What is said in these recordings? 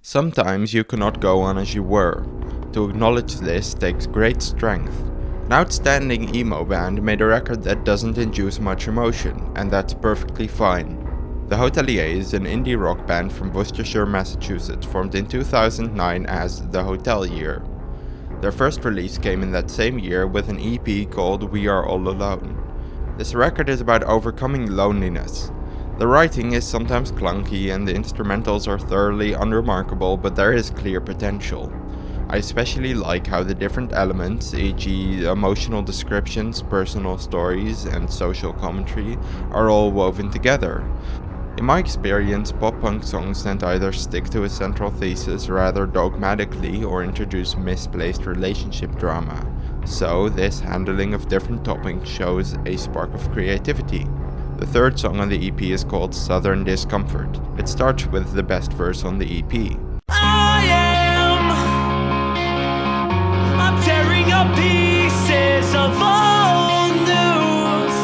Sometimes you cannot go on as you were. To acknowledge this takes great strength. An outstanding emo band made a record that doesn't induce much emotion, and that's perfectly fine. The Hotelier is an indie rock band from Worcestershire, Massachusetts, formed in 2009 as The Hotelier. Their first release came in that same year with an EP called We Are All Alone. This record is about overcoming loneliness. The writing is sometimes clunky and the instrumentals are thoroughly unremarkable, but there is clear potential. I especially like how the different elements, e.g. emotional descriptions, personal stories, and social commentary, are all woven together. In my experience, pop-punk songs tend to either stick to a central thesis rather dogmatically or introduce misplaced relationship drama. So, this handling of different topics shows a spark of creativity. The third song on the EP is called Southern Discomfort. It starts with the best verse on the EP. I'm tearing up pieces of old news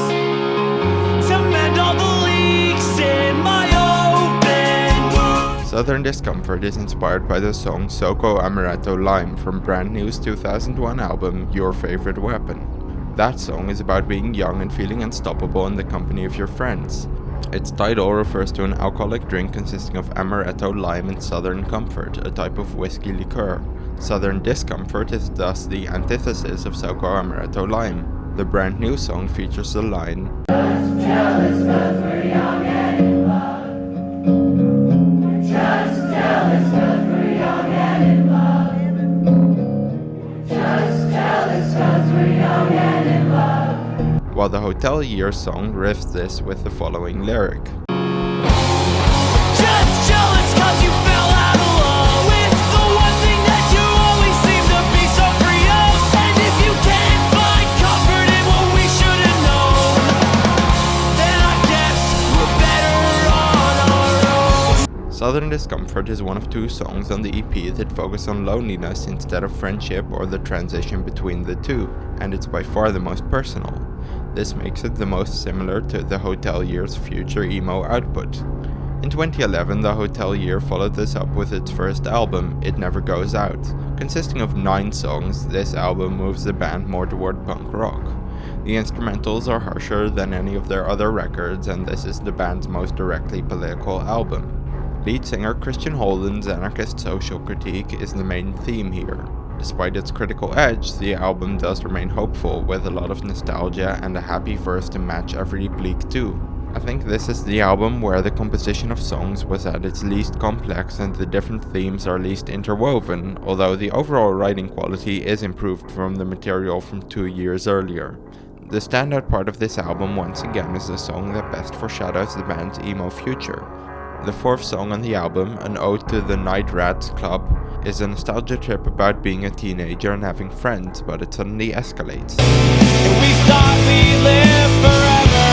to mend all the leaks in my open wound. Southern Discomfort is inspired by the song Soco Amaretto Lime from Brand New's 2001 album Your Favorite Weapon. That song is about being young and feeling unstoppable in the company of your friends. Its title refers to an alcoholic drink consisting of amaretto, lime, and Southern Comfort, a type of whiskey liqueur. Southern Discomfort is thus the antithesis of Soco Amaretto Lime. The Brand New song features the line, Just jealous 'cause we're young and in love. Just jealous 'cause we're young and in love. Just jealous 'cause we're young and in love. while the Hotelier song riffs this with the following lyric. Just jealous 'cause you fell out of love with the one thing that you always seem to be so free of. And if you can't find comfort in what we should have known, then I guess we're better on our own. Southern Discomfort is one of two songs on the EP that focus on loneliness instead of friendship or the transition between the two, and it's by far the most personal. This makes it the most similar to the Hotelier's future emo output. In 2011, the Hotelier followed this up with its first album, It Never Goes Out. Consisting of 9 songs, this album moves the band more toward punk rock. The instrumentals are harsher than any of their other records, and this is the band's most directly political album. Lead singer Christian Holden's anarchist social critique is the main theme here. Despite its critical edge, the album does remain hopeful, with a lot of nostalgia and a happy verse to match every bleak too. I think this is the album where the composition of songs was at its least complex and the different themes are least interwoven, although the overall writing quality is improved from the material from 2 years earlier. The standout part of this album once again is the song that best foreshadows the band's emo future. The fourth song on the album, An Ode to the Night Rats Club, is a nostalgia trip about being a teenager and having friends, but it suddenly escalates. We thought we lived forever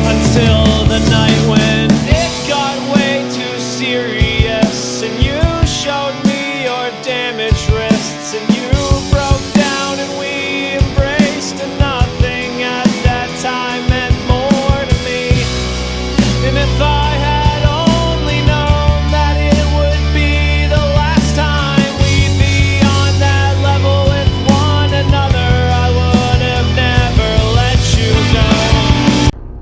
until the night when it got way too serious, and you showed me your damaged wrists, and you broke down and we embraced, and nothing at that time meant more to me. And if I had only known that it would be the last time we'd be on that level with one another, I would have never let you go.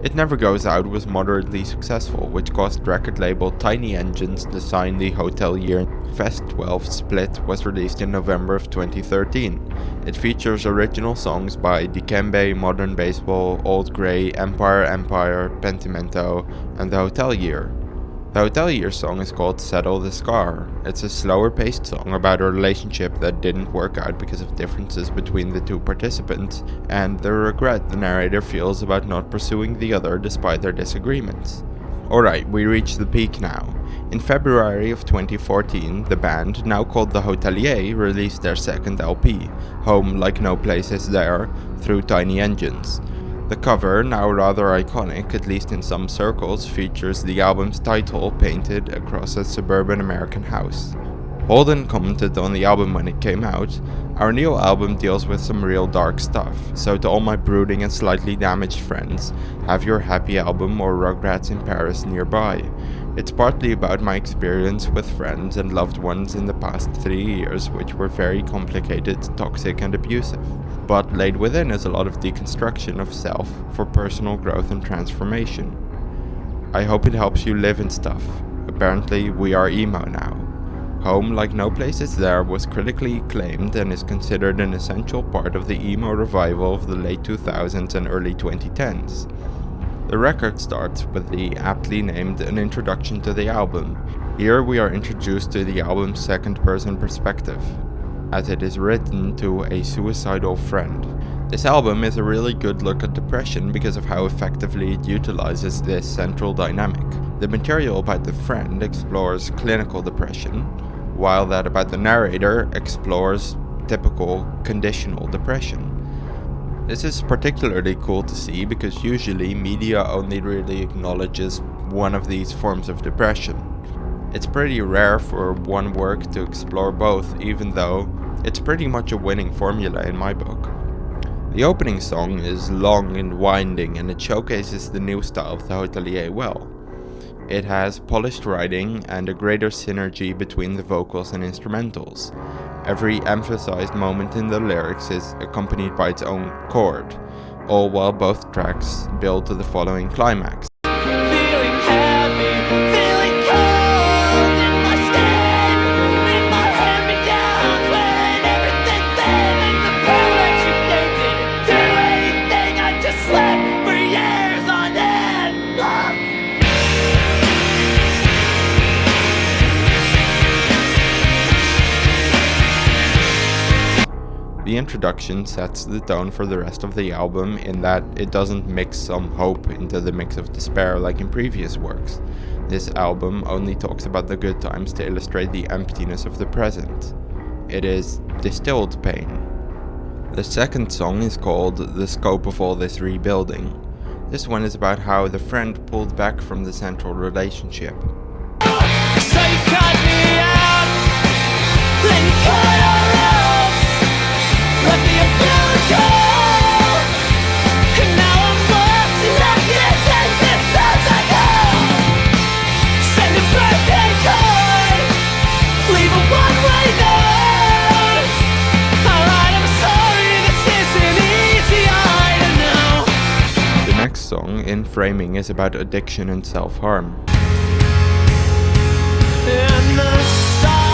It Never Goes Out was moderately successful, which caused record label Tiny Engines to sign the Hotelier. Fest 12 Split was released in November of 2013. It features original songs by Dikembe, Modern Baseball, Old Grey, Empire, Pentimento, and the Hotelier. The Hotelier song is called Settle the Scar. It's a slower paced song about a relationship that didn't work out because of differences between the two participants, and the regret the narrator feels about not pursuing the other despite their disagreements. Alright, we reach the peak now. In February of 2014, the band, now called the Hotelier, released their second LP, Home Like No Place Is There, through Tiny Engines. The cover, now rather iconic, at least in some circles, features the album's title painted across a suburban American house. Holden commented on the album when it came out, "Our new album deals with some real dark stuff, so to all my brooding and slightly damaged friends, have your Happy Album or Rugrats in Paris nearby. It's partly about my experience with friends and loved ones in the past 3 years, which were very complicated, toxic and abusive. But laid within is a lot of deconstruction of self for personal growth and transformation. I hope it helps you live and stuff. Apparently we are emo now. Home Like No Place Is There was critically acclaimed and is considered an essential part of the emo revival of the late 2000s and early 2010s. The record starts with the aptly named An Introduction to the Album. Here we are introduced to the album's second-person perspective, as it is written to a suicidal friend. This album is a really good look at depression because of how effectively it utilizes this central dynamic. The material about the friend explores clinical depression, while that about the narrator explores typical conditional depression. This is particularly cool to see because usually media only really acknowledges one of these forms of depression. It's pretty rare for one work to explore both, even though it's pretty much a winning formula in my book. The opening song is long and winding, and it showcases the new style of the Hotelier well. It has polished writing and a greater synergy between the vocals and instrumentals. Every emphasized moment in the lyrics is accompanied by its own chord, all while both tracks build to the following climax. Feeling heavy, feeling cold in my skin, in my hand-me-downs, when everything thin, and the power you gave didn't do anything. I just slept for years on end. The introduction sets the tone for the rest of the album in that it doesn't mix some hope into the mix of despair like in previous works. This album only talks about the good times to illustrate the emptiness of the present. It is distilled pain. The second song is called The Scope of All This Rebuilding. This one is about how the friend pulled back from the central relationship. So you cut me out, then you cut our else, left me a blue hole, and now I'm lost and I can't take this as I go. Send a birthday card, leave a one-way note. Alright, I'm sorry, this isn't easy, I know. The next song, In Framing, is about addiction and self-harm. And the sirens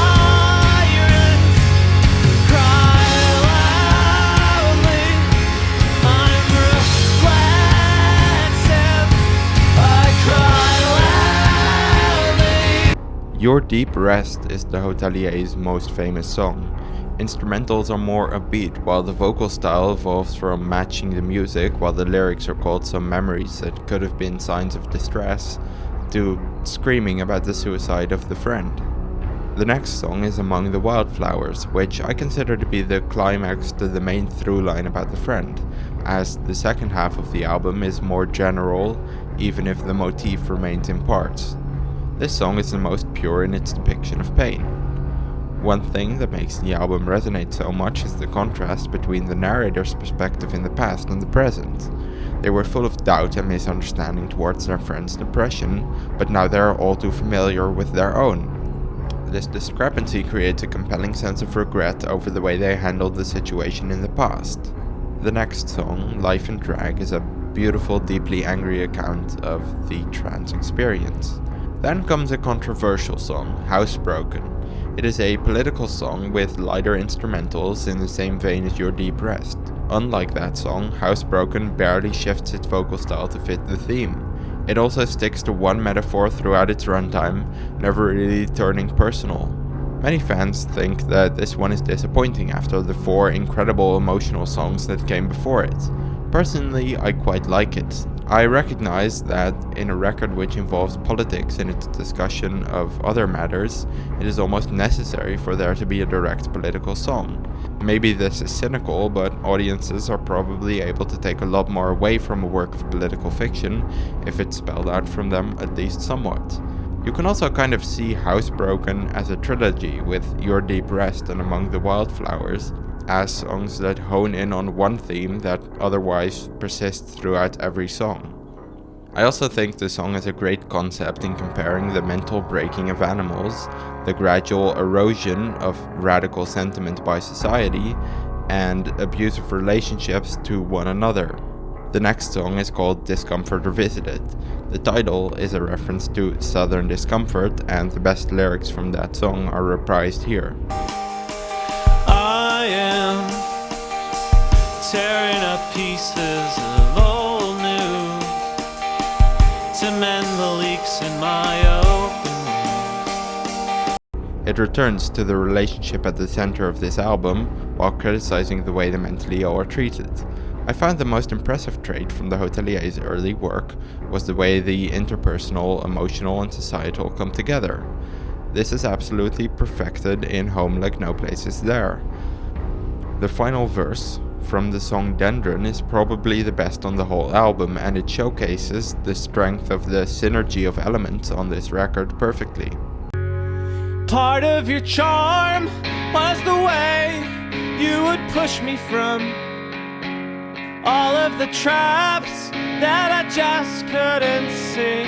cry loudly. I'm reflexive, I cry loudly. Your Deep Rest is the Hotelier's most famous song. Instrumentals are more upbeat, while the vocal style evolves from matching the music, while the lyrics are called some memories that could have been signs of distress, to screaming about the suicide of the friend. The next song is Among the Wildflowers, which I consider to be the climax to the main through line about the friend, as the second half of the album is more general, even if the motif remains in parts. This song is the most pure in its depiction of pain. One thing that makes the album resonate so much is the contrast between the narrator's perspective in the past and the present. They were full of doubt and misunderstanding towards their friend's depression, but now they are all too familiar with their own. This discrepancy creates a compelling sense of regret over the way they handled the situation in the past. The next song, Life in Drag, is a beautiful, deeply angry account of the trans experience. Then comes a controversial song, Housebroken. It is a political song with lighter instrumentals in the same vein as Your Deep Rest. Unlike that song, Housebroken barely shifts its vocal style to fit the theme. It also sticks to one metaphor throughout its runtime, never really turning personal. Many fans think that this one is disappointing after the 4 incredible emotional songs that came before it. Personally, I quite like it. I recognize that in a record which involves politics in its discussion of other matters, it is almost necessary for there to be a direct political song. Maybe this is cynical, but audiences are probably able to take a lot more away from a work of political fiction if it's spelled out from them at least somewhat. You can also kind of see Housebroken as a trilogy, with Your Deep Rest and Among the Wildflowers as songs that hone in on one theme that otherwise persists throughout every song. I also think the song has a great concept in comparing the mental breaking of animals, the gradual erosion of radical sentiment by society, and abusive relationships to one another. The next song is called Discomfort Revisited. The title is a reference to Southern discomfort, and the best lyrics from that song are reprised here. I am tearing up pieces of old news to mend the leaks in my open wounds. It returns to the relationship at the center of this album while criticizing the way the mentally ill are treated. I found the most impressive trait from the Hotelier's early work was the way the interpersonal, emotional, and societal come together. This is absolutely perfected in Home Like No Place Is There. The final verse from the song Dendron is probably the best on the whole album, and it showcases the strength of the synergy of elements on this record perfectly. Part of your charm was the way you would push me from all of the traps that I just couldn't see.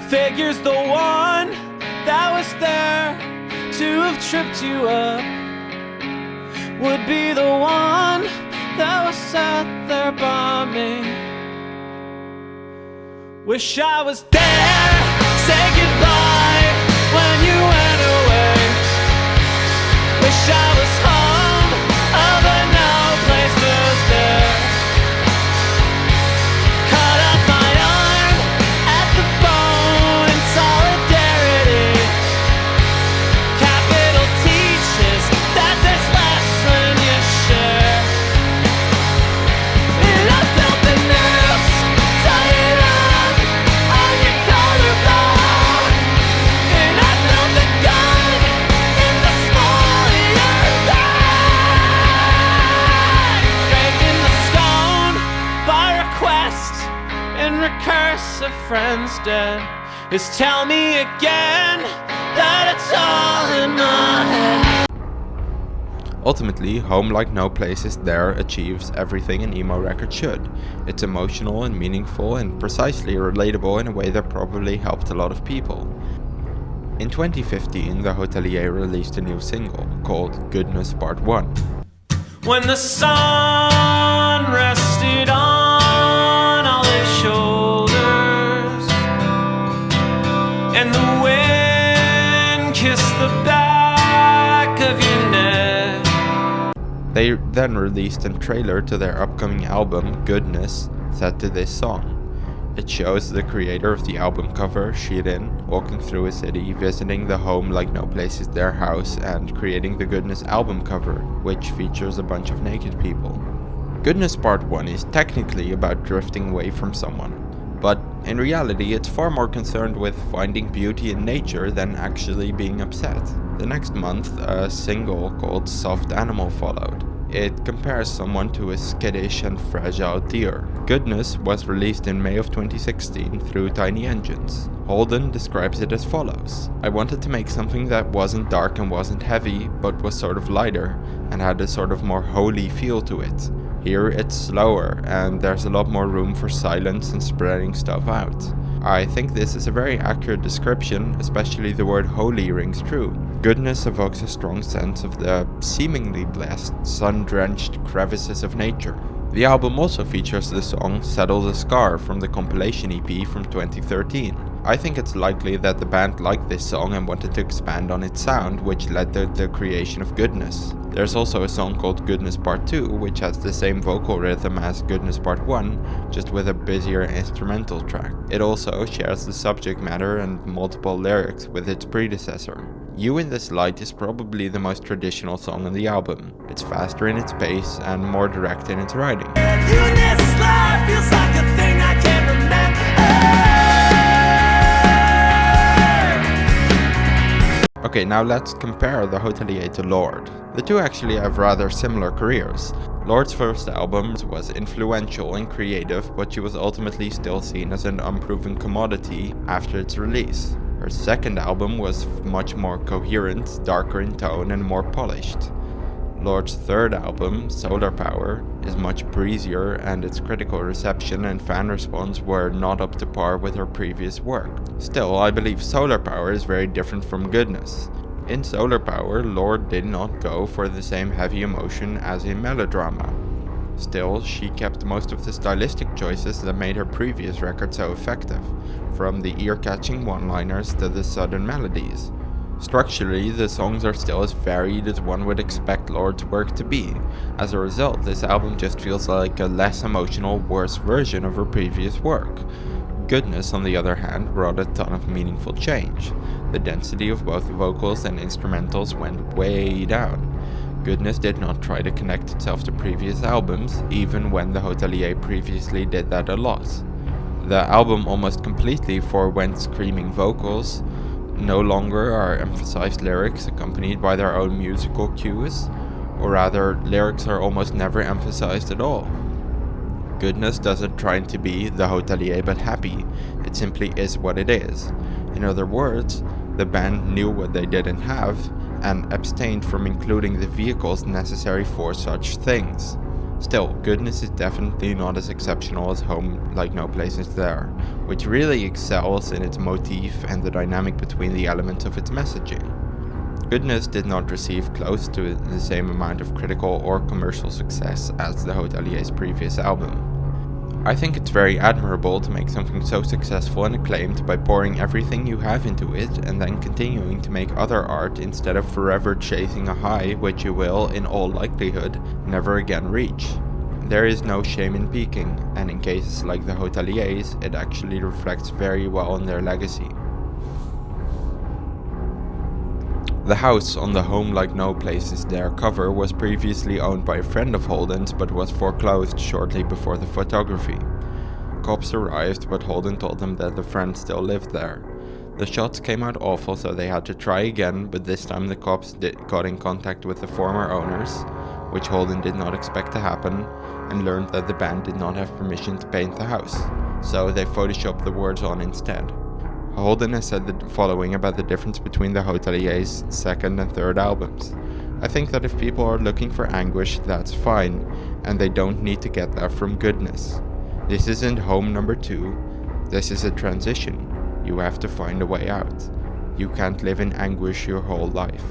Figures the one that was there to have tripped you up would be the one that was sat there by me. Wish I was there, say goodbye when you went away. Wish I was home, although no place was there. Cut off my arm at the bone in solidarity. Capital teaches that there's less when you share. And I felt the noose tied up on your collarbone. And I felt the gun in the small of your back. Breaking the stone by request and recurse of friends dead is tell me again that it's all in my head. Ultimately, Home Like No Place Is There achieves everything an emo record should. It's emotional and meaningful and precisely relatable in a way that probably helped a lot of people. In 2015, the Hotelier released a new single called Goodness Part 1. When the sun rested on olive shoulders and the wind kissed the back of your neck. They then released a trailer to their upcoming album, Goodness, set to this song. It shows the creator of the album cover, Shirin, walking through a city, visiting the Home Like No Place Is There house, and creating the Goodness album cover, which features a bunch of naked people. Goodness Part 1 is technically about drifting away from someone, but in reality it's far more concerned with finding beauty in nature than actually being upset. The next month, a single called Soft Animal followed. It compares someone to a skittish and fragile deer. Goodness was released in May of 2016 through Tiny Engines. Holden describes it as follows: I wanted to make something that wasn't dark and wasn't heavy, but was sort of lighter, and had a sort of more holy feel to it. Here it's slower, and there's a lot more room for silence and spreading stuff out. I think this is a very accurate description, especially the word holy rings true. Goodness evokes a strong sense of the seemingly blessed, sun-drenched crevices of nature. The album also features the song Settle the Scar from the compilation EP from 2013. I think it's likely that the band liked this song and wanted to expand on its sound, which led to the creation of Goodness. There's also a song called Goodness Part 2, which has the same vocal rhythm as Goodness Part 1, just with a busier instrumental track. It also shares the subject matter and multiple lyrics with its predecessor. You in This Light is probably the most traditional song on the album. It's faster in its pace and more direct in its writing. You in this life feels like a thing I can't remember. Okay, now let's compare the Hotelier to Lorde. The two actually have rather similar careers. Lorde's first album was influential and creative, but she was ultimately still seen as an unproven commodity after its release. Her second album was much more coherent, darker in tone, and more polished. Lorde's third album, Solar Power, is much breezier, and its critical reception and fan response were not up to par with her previous work. Still, I believe Solar Power is very different from Goodness. In Solar Power, Lorde did not go for the same heavy emotion as in Melodrama. Still, she kept most of the stylistic choices that made her previous record so effective, from the ear-catching one-liners to the sudden melodies. Structurally, the songs are still as varied as one would expect Lorde's work to be. As a result, this album just feels like a less emotional, worse version of her previous work. Goodness, on the other hand, brought a ton of meaningful change. The density of both vocals and instrumentals went way down. Goodness did not try to connect itself to previous albums, even when the Hotelier previously did that a lot. The album almost completely forewent screaming vocals. No longer are emphasized lyrics accompanied by their own musical cues, or rather, lyrics are almost never emphasized at all. Goodness doesn't try to be the Hotelier but happy, it simply is what it is. In other words, the band knew what they didn't have, and abstained from including the vehicles necessary for such things. Still, Goodness is definitely not as exceptional as Home Like No Place Is There, which really excels in its motif and the dynamic between the elements of its messaging. Goodness did not receive close to the same amount of critical or commercial success as the Hotelier's previous album. I think it's very admirable to make something so successful and acclaimed by pouring everything you have into it and then continuing to make other art instead of forever chasing a high which you will, in all likelihood, never again reach. There is no shame in peaking, and in cases like the Hotelier's, it actually reflects very well on their legacy. The house on the Home Like No Place Is There cover was previously owned by a friend of Holden's but was foreclosed shortly before the photography. Cops arrived, but Holden told them that the friend still lived there. The shots came out awful, so they had to try again, but this time the cops got in contact with the former owners, which Holden did not expect to happen, and learned that the band did not have permission to paint the house, so they photoshopped the words on instead. Holden has said the following about the difference between the Hotelier's second and third albums. I think that if people are looking for anguish, that's fine, and they don't need to get that from Goodness. This isn't Home number 2, this is a transition. You have to find a way out. You can't live in anguish your whole life.